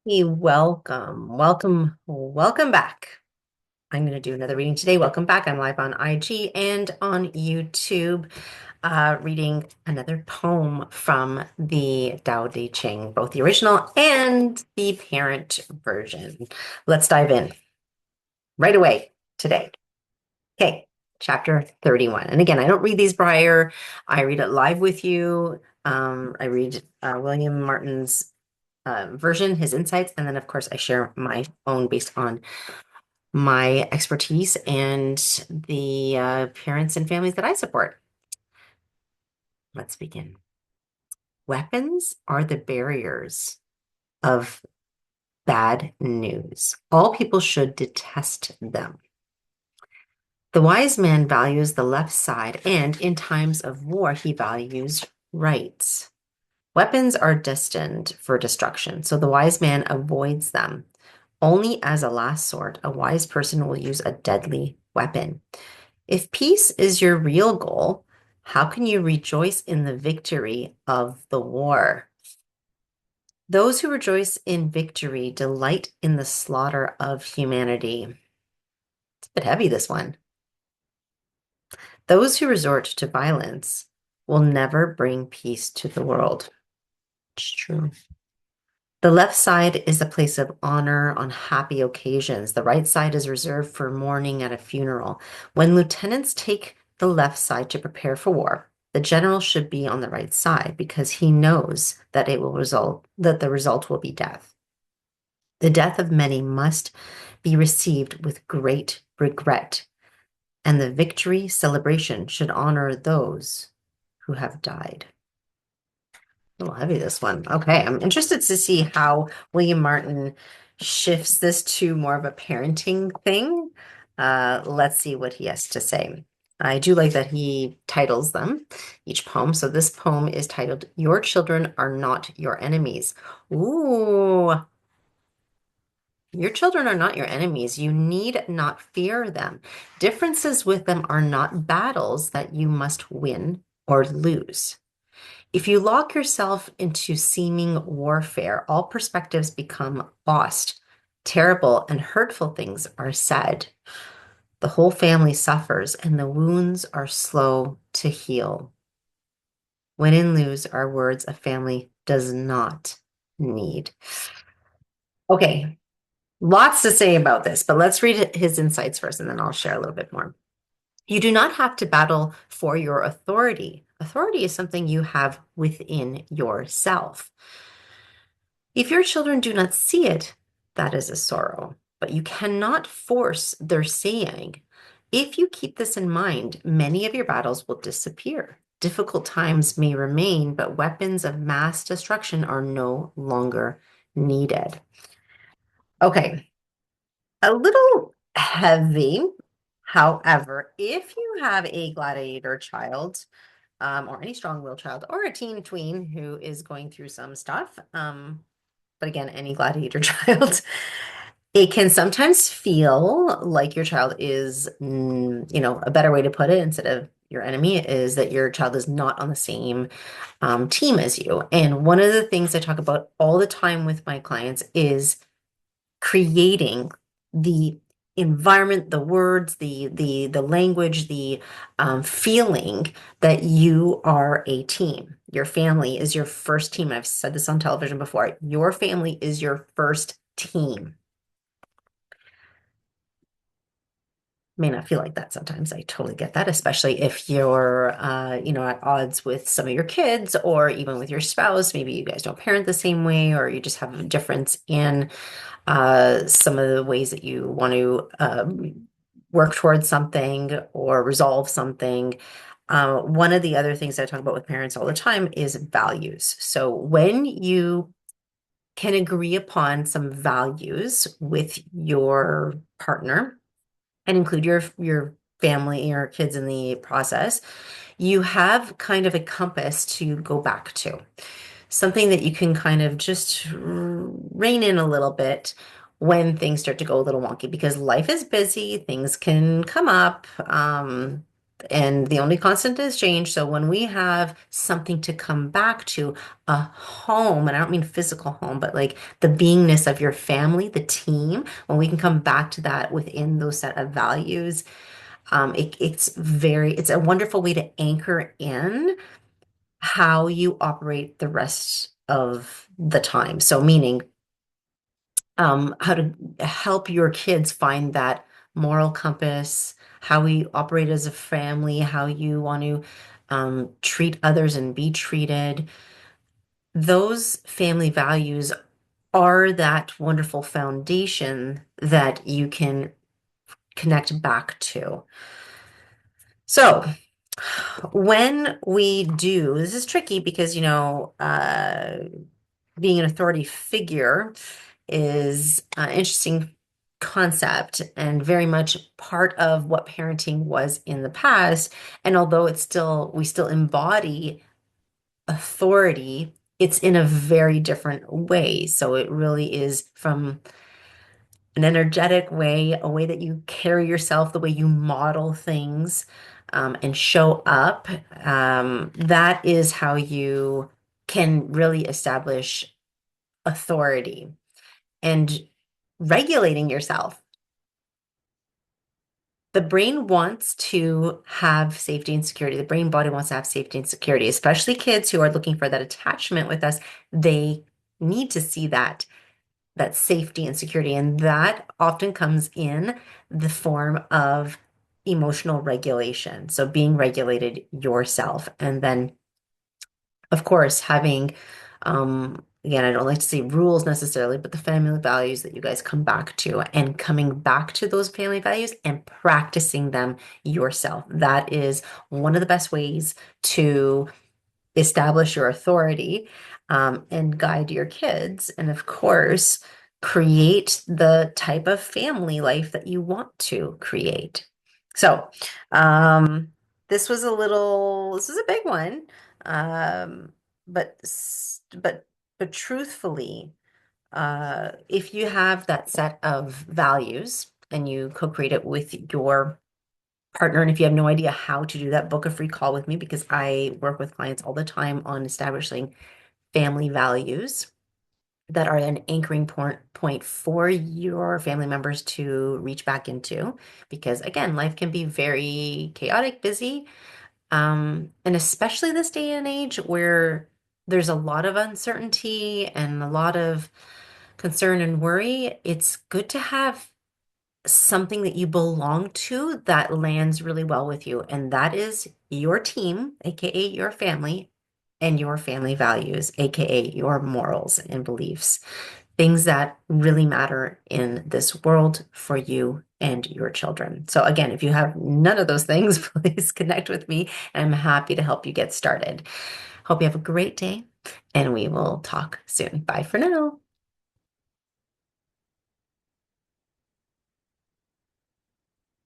Hey, welcome back. I'm going to do another reading today. Welcome back. I'm live on IG and on YouTube, reading another poem from the Tao Te Ching, both the original and the parent version. Let's dive in right away today. Okay, chapter 31. And again, I don't read these prior. I read it live with you. I read William Martin's version, his insights, and then of course I share my own based on my expertise and the parents and families that I support. Let's begin. Weapons are the barriers of bad news. All people should detest them. The wise man values the left side, and in times of war, he values rights. Weapons are destined for destruction, so the wise man avoids them. Only as a last sort, a wise person will use a deadly weapon. If peace is your real goal, how can you rejoice in the victory of the war? Those who rejoice in victory delight in the slaughter of humanity. It's a bit heavy, this one. Those who resort to violence will never bring peace to the world. It's true. The left side is a place of honor on happy occasions. The right side is reserved for mourning at a funeral. When lieutenants take the left side to prepare for war, the general should be on the right side because he knows that the result will be death. The death of many must be received with great regret, and the victory celebration should honor those who have died. A little heavy, this one. Okay, I'm interested to see how William Martin shifts this to more of a parenting thing. Let's see what he has to say. I do like that he titles them, each poem. So this poem is titled, Your Children Are Not Your Enemies. Ooh, your children are not your enemies. You need not fear them. Differences with them are not battles that you must win or lose. If you lock yourself into seeming warfare, all perspectives become lost. Terrible and hurtful things are said. The whole family suffers, and the wounds are slow to heal. Win and lose are words a family does not need. Okay, lots to say about this, but let's read his insights first, and then I'll share a little bit more. You do not have to battle for your authority. Authority is something you have within yourself. If your children do not see it, that is a sorrow, but you cannot force their seeing. If you keep this in mind, many of your battles will disappear. Difficult times may remain, but weapons of mass destruction are no longer needed. Okay, a little heavy. However, if you have a gladiator child, or any strong-willed child, or a teen tween who is going through some stuff, but again, any gladiator child, it can sometimes feel like your child is, a better way to put it instead of your enemy is that your child is not on the same team as you. And one of the things I talk about all the time with my clients is creating the environment, the words, the language, the feeling that you are a team. Your family is your first team. I've said this on television before. Your family is your first team. May not feel like that sometimes. I totally get that, especially if you're, at odds with some of your kids or even with your spouse. Maybe you guys don't parent the same way, or you just have a difference in some of the ways that you want to work towards something or resolve something. One of the other things I talk about with parents all the time is values. So when you can agree upon some values with your partner and include your family, your kids in the process, you have kind of a compass to go back to. Something that you can kind of just rein in a little bit when things start to go a little wonky because life is busy, things can come up. And the only constant is change. So when we have something to come back to, a home, and I don't mean physical home, but like the beingness of your family, the team, when we can come back to that within those set of values, it's a wonderful way to anchor in how you operate the rest of the time. So meaning how to help your kids find that moral compass, how we operate as a family, how you want to treat others and be treated. Those family values are that wonderful foundation that you can connect back to. So, when we do, this is tricky because, being an authority figure is an interesting concept and very much part of what parenting was in the past. And although we still embody authority, it's in a very different way. So it really is from an energetic way, a way that you carry yourself, the way you model things, and show up. That is how you can really establish authority and regulating yourself. The brain wants to have safety and security. The brain body wants to have safety and security, especially kids who are looking for that attachment with us. They need to see that safety and security. And that often comes in the form of emotional regulation. So being regulated yourself. And then, of course, having, again, I don't like to say rules necessarily, but the family values that you guys come back to and coming back to those family values and practicing them yourself. That is one of the best ways to establish your authority, and guide your kids. And of course, create the type of family life that you want to create. So, um, this was a big one. Um, but, but truthfully, if you have that set of values and you co-create it with your partner. And if you have no idea how to do that, book a free call with me because I work with clients all the time on establishing family values that are an anchoring point for your family members to reach back into. Because again, life can be very chaotic, busy, and especially this day and age where there's a lot of uncertainty and a lot of concern and worry. It's good to have something that you belong to that lands really well with you. And that is your team, AKA your family, and your family values, AKA your morals and beliefs, things that really matter in this world for you and your children. So, again, if you have none of those things, please connect with me. I'm happy to help you get started. Hope you have a great day, and we will talk soon. Bye for now.